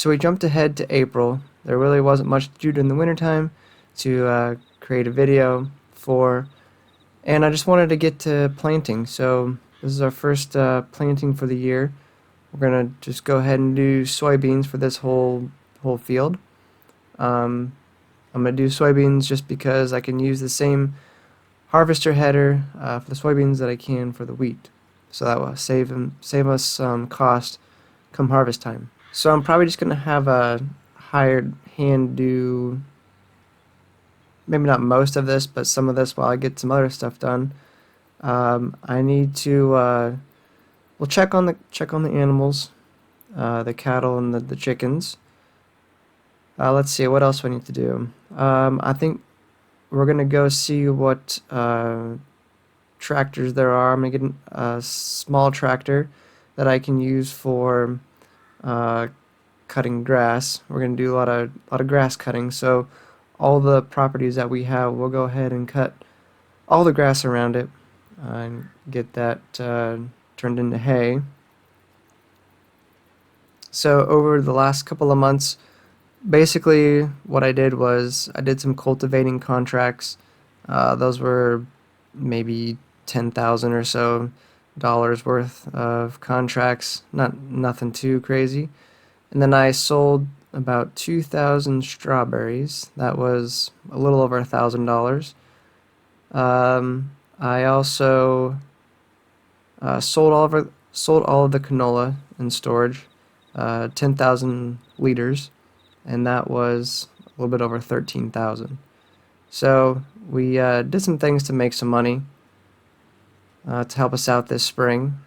So we jumped ahead to April. There really wasn't much to do during the wintertime to create a video for, and I just wanted to get to planting. So this is our first planting for the year. We're gonna just go ahead and do soybeans for this whole field. Um, I'm gonna do soybeans just because I can use the same harvester header for the soybeans that I can for the wheat, so that will save us some cost come harvest time. So I'm probably just gonna have a hired hand do maybe not most of this, but some of this while I get some other stuff done. I need to we'll check on the animals, the cattle and the chickens. Let's see what else we need to do. I think we're gonna go see what tractors there are. I'm gonna get a small tractor that I can use for cutting grass. We're gonna do a lot of grass cutting. So all the properties that we have, we'll go ahead and cut all the grass around it and get that turned into hay. So over the last couple of months, basically what I did was I did some cultivating contracts. Those were maybe 10,000 or so dollars worth of contracts, nothing too crazy. And then I sold about 2,000 strawberries. That was a little over $1,000. I also sold all of the canola in storage, 10,000 liters, and that was a little bit over 13,000. So we did some things to make some money to help us out this spring.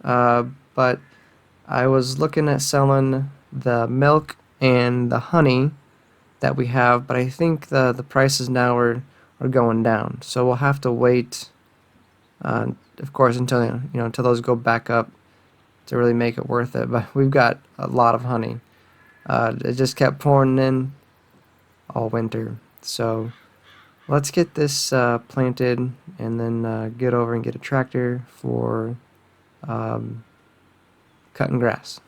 But I was looking at selling the milk and the honey that we have, but I think the prices now are going down. So we'll have to wait, of course, until until those go back up to really make it worth it. But we've got a lot of honey. It just kept pouring in all winter. So let's get this planted and then get over and get a tractor for cutting grass.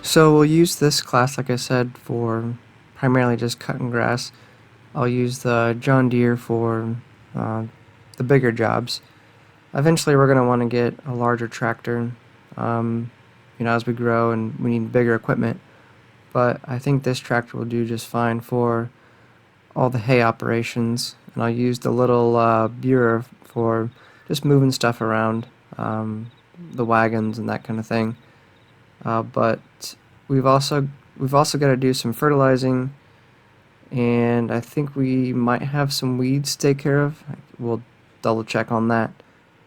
So we'll use this class, like I said, for primarily just cutting grass. I'll use the John Deere for the bigger jobs. Eventually we're going to want to get a larger tractor, as we grow and we need bigger equipment. But I think this tractor will do just fine for all the hay operations. And I'll use the little Buer for just moving stuff around, the wagons and that kind of thing. But we've also got to do some fertilizing, and I think we might have some weeds to take care of. We'll double check on that.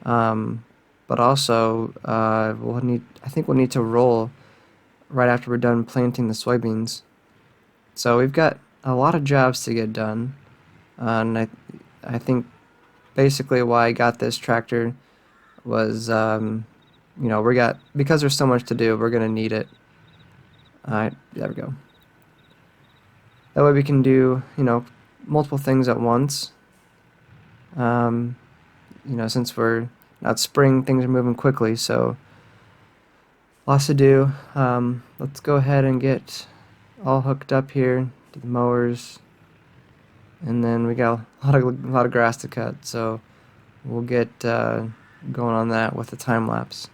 But also I think we'll need to roll right after we're done planting the soybeans. So we've got a lot of jobs to get done, and I think basically why I got this tractor was because there's so much to do, we're gonna need it. Alright, there we go. That way we can do, multiple things at once. Since we're not spring, things are moving quickly, so lots to do. Let's go ahead and get all hooked up here to the mowers, and then we got a lot of grass to cut, so we'll get going on that with the time lapse.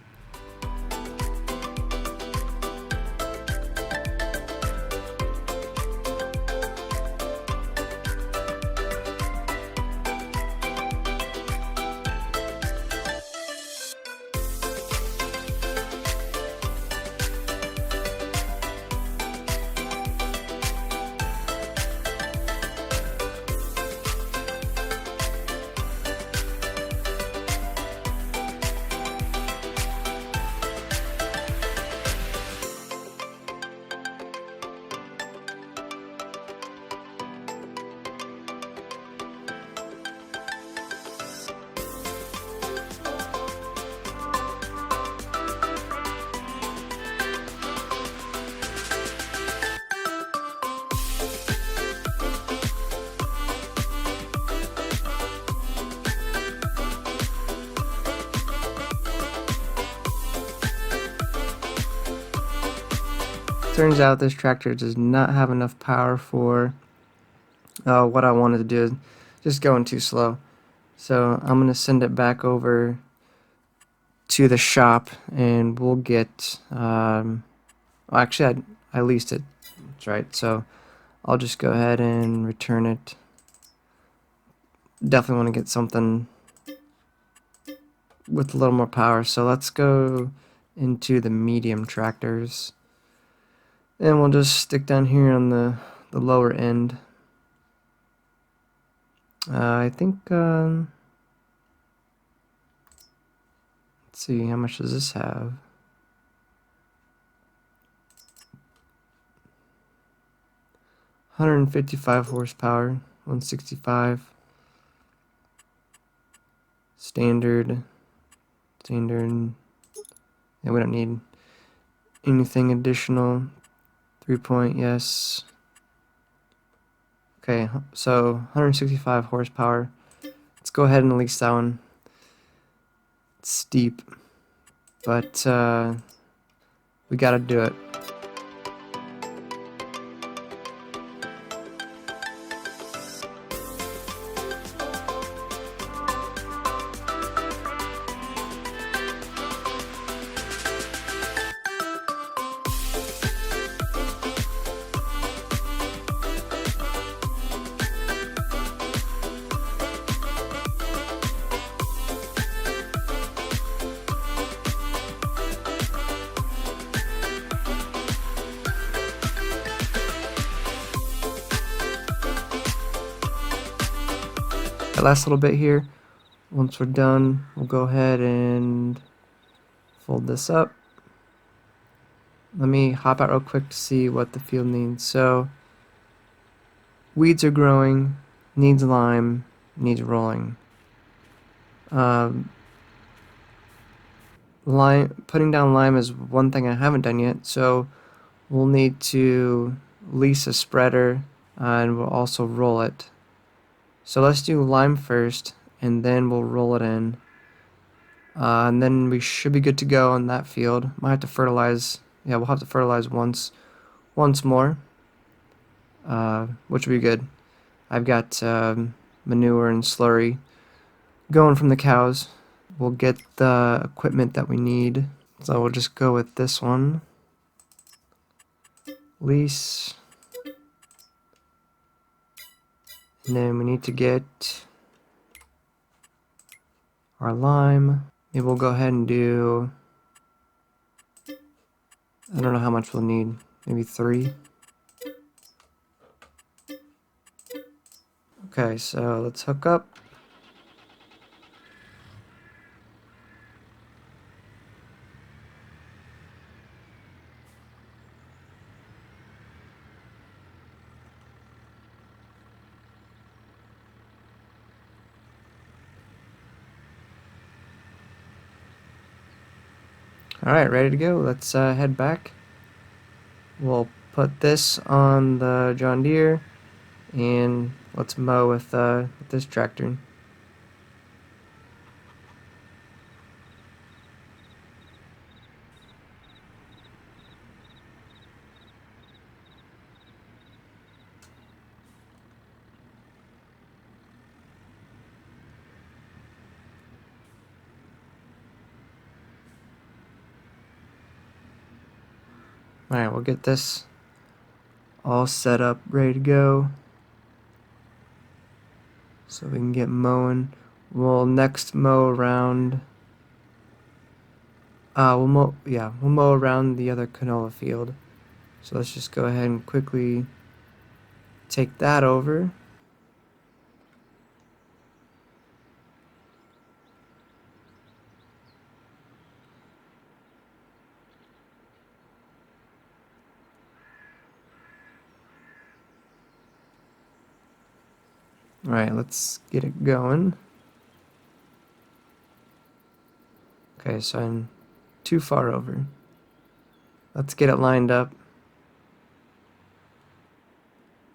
Turns out this tractor does not have enough power for what I wanted to do. Just going too slow. So I'm going to send it back over to the shop and we'll get, well, actually I leased it, that's right, so I'll just go ahead and return it. Definitely want to get something with a little more power, so let's go into the medium tractors and we'll just stick down here on the lower end. I think let's see, how much does this have? $155 horsepower, 165. Standard. Yeah, we don't need anything additional. 3-point, yes. Okay, so 165 horsepower. Let's go ahead and lease that one. It's steep, but we gotta do it. The last little bit here. Once we're done, we'll go ahead and fold this up. Let me hop out real quick to see what the field needs. So, weeds are growing, needs lime, needs rolling. Putting down lime is one thing I haven't done yet, so we'll need to lease a spreader and we'll also roll it. So let's do lime first, and then we'll roll it in. And then we should be good to go on that field. Might have to fertilize. Yeah, we'll have to fertilize once more, which will be good. I've got manure and slurry going from the cows. We'll get the equipment that we need. So we'll just go with this one. Lease. And then we need to get our lime. Maybe we'll go ahead and do, I don't know how much we'll need. Maybe 3. Okay, so let's hook up. Alright, ready to go. Let's head back. We'll put this on the John Deere and let's mow with this tractor. Alright, we'll get this all set up, ready to go, so we can get mowing. We'll next mow around. We'll mow around the other canola field. So let's just go ahead and quickly take that over. Alright, let's get it going. Okay, so I'm too far over. Let's get it lined up.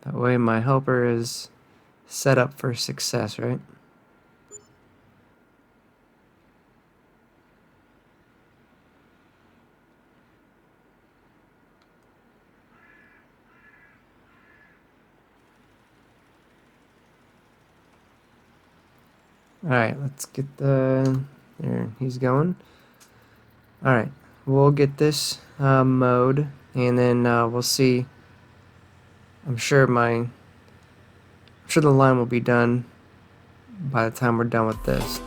That way my helper is set up for success, right? Alright, let's get the... There, he's going. Alright, we'll get this mowed, and then we'll see. I'm sure the line will be done by the time we're done with this.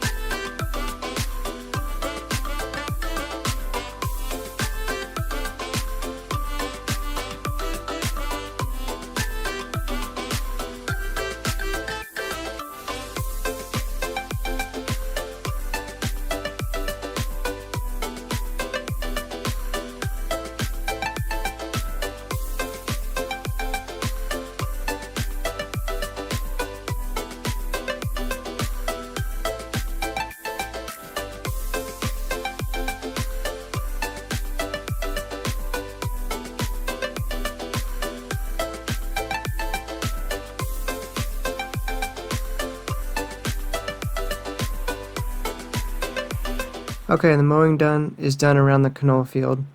Okay, the mowing is done around the canola field,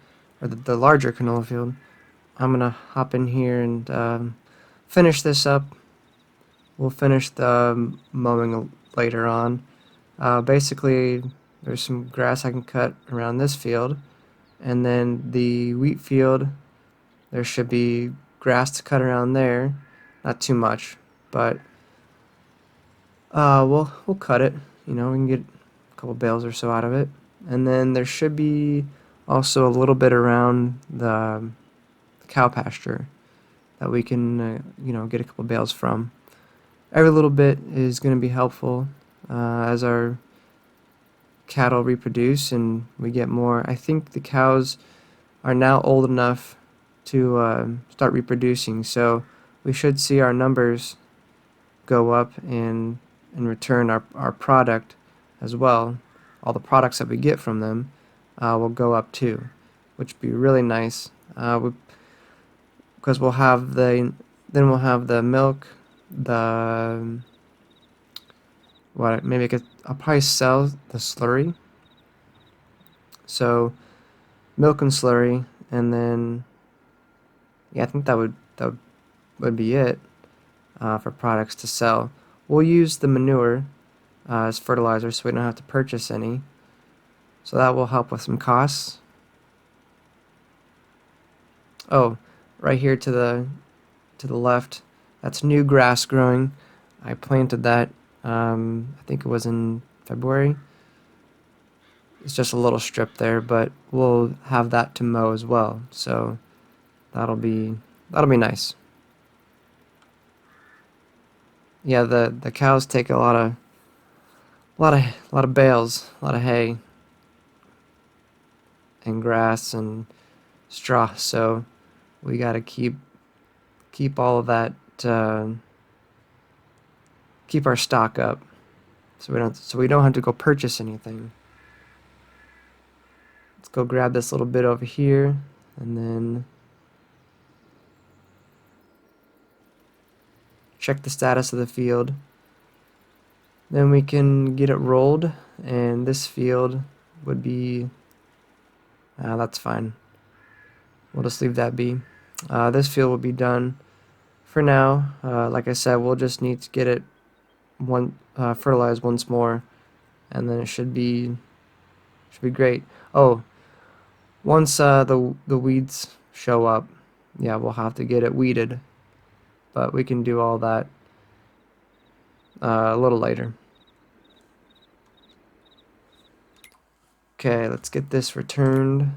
or the larger canola field. I'm gonna hop in here and finish this up. We'll finish the mowing later on. Basically, there's some grass I can cut around this field, and then the wheat field, there should be grass to cut around there. Not too much, but we'll cut it. You know, we can get a couple bales or so out of it. And then there should be also a little bit around the cow pasture that we can, get a couple bales from. Every little bit is going to be helpful as our cattle reproduce and we get more. I think the cows are now old enough to start reproducing, so we should see our numbers go up, and in return our product as well. All the products that we get from them will go up too, which would be really nice. Because we'll have the milk, I'll probably sell the slurry. So milk and slurry, and then I think that would be it for products to sell. We'll use the manure as fertilizer, so we don't have to purchase any. So that will help with some costs. Oh, right here to the left, that's new grass growing. I planted that. I think it was in February. It's just a little strip there, but we'll have that to mow as well. So that'll be nice. Yeah, the cows take a lot of bales, a lot of hay and grass and straw, so we got to keep all of that, keep our stock up, so we don't have to go purchase anything. Let's go grab this little bit over here, and then check the status of the field. Then we can get it rolled, and this field would be, that's fine. We'll just leave that be. This field will be done for now. Like I said, we'll just need to get it fertilized once more, and then it should be great. Oh, once the weeds show up, yeah, we'll have to get it weeded, but we can do all that a little later. Okay, let's get this returned.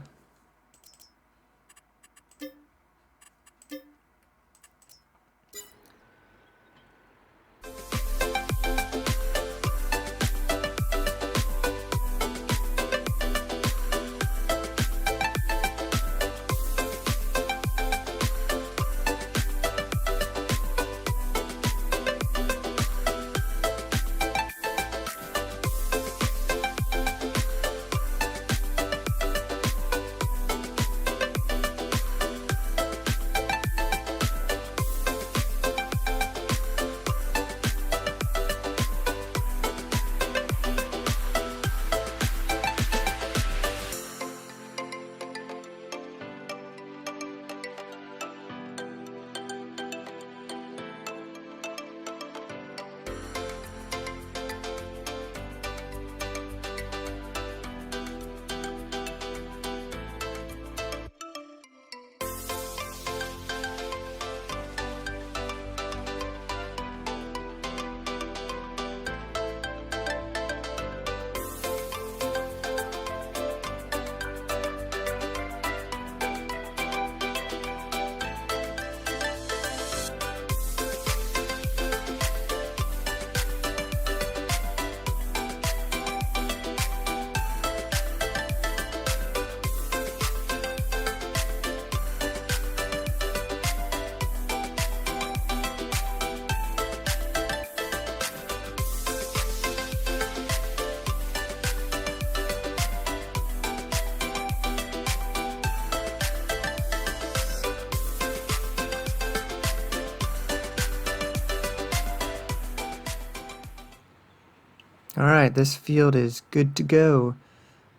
Alright, this field is good to go,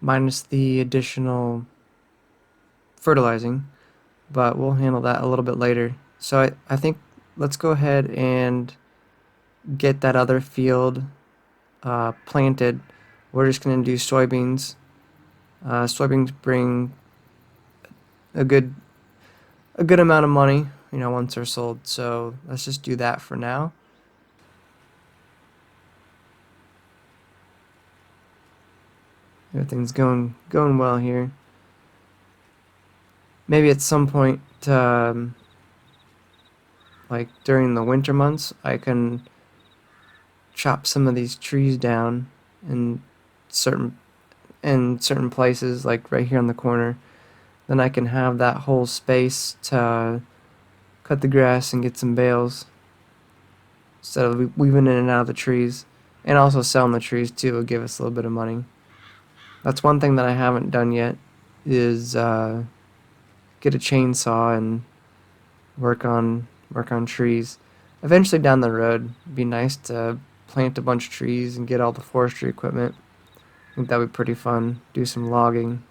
minus the additional fertilizing, but we'll handle that a little bit later. So I think let's go ahead and get that other field planted. We're just going to do soybeans. Soybeans bring a good amount of money, once they're sold. So let's just do that for now. Everything's going well here. Maybe at some point, like during the winter months, I can chop some of these trees down in certain places, like right here on the corner. Then I can have that whole space to cut the grass and get some bales instead of weaving in and out of the trees. And also selling the trees too will give us a little bit of money. That's one thing that I haven't done yet is get a chainsaw and work on trees. Eventually down the road, it'd be nice to plant a bunch of trees and get all the forestry equipment. I think that would be pretty fun. Do some logging.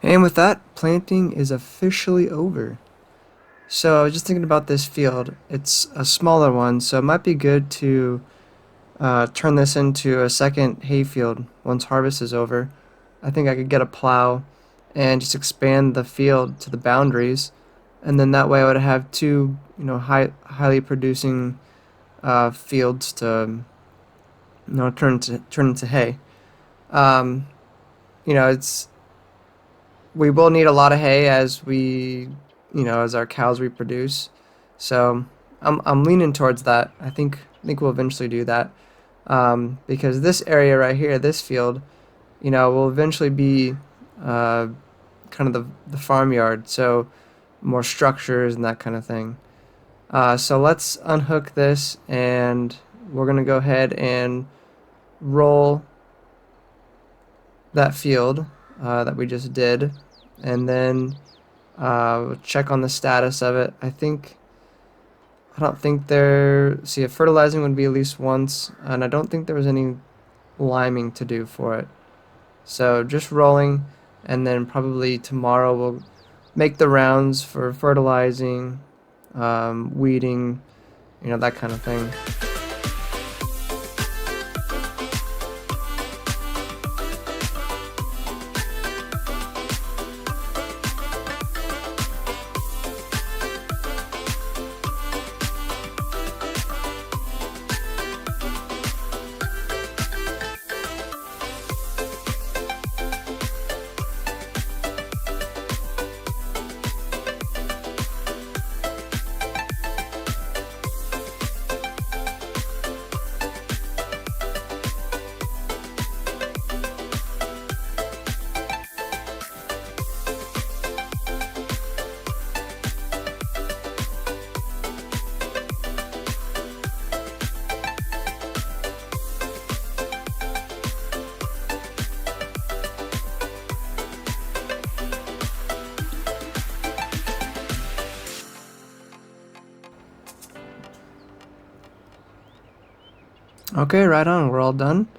And with that, planting is officially over. So I was just thinking about this field. It's a smaller one, so it might be good to turn this into a second hayfield once harvest is over. I think I could get a plow and just expand the field to the boundaries, and then that way I would have two, highly producing fields to, turn into hay. Um, it's we will need a lot of hay as as our cows reproduce. So I'm leaning towards that. I think we'll eventually do that. Because this area right here, this field, will eventually be kind of the farmyard. So more structures and that kind of thing. So let's unhook this, and we're gonna go ahead and roll that field that we just did, and then check on the status of it. I don't think see, fertilizing would be at least once, and I don't think there was any liming to do for it. So just rolling, and then probably tomorrow we'll make the rounds for fertilizing, weeding, that kind of thing. Okay, right on. We're all done.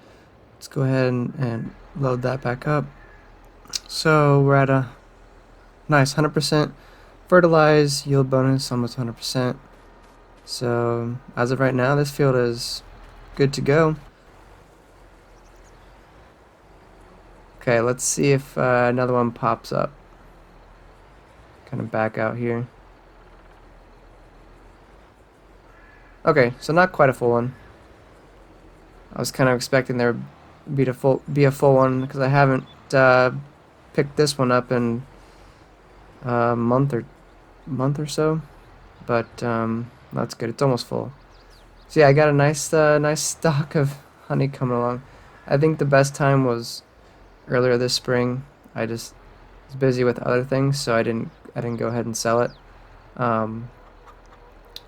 Let's go ahead and load that back up. So we're at a nice 100% fertilize, yield bonus, almost 100%. So as of right now, this field is good to go. Okay, let's see if another one pops up. Kind of back out here. Okay, so not quite a full one. I was kind of expecting there would be a full one because I haven't picked this one up in a month or so, but that's good. It's almost full. So yeah, I got a nice stock of honey coming along. I think the best time was earlier this spring. I just was busy with other things, so I didn't go ahead and sell it. Um,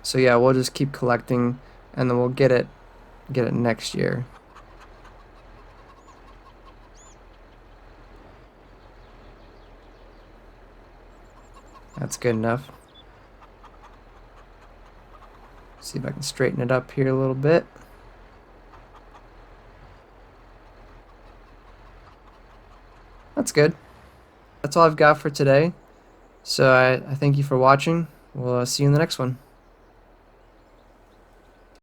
so yeah, we'll just keep collecting, and then we'll get it next year. That's good enough. See if I can straighten it up here a little bit. That's good. That's all I've got for today. So I thank you for watching. We'll see you in the next one.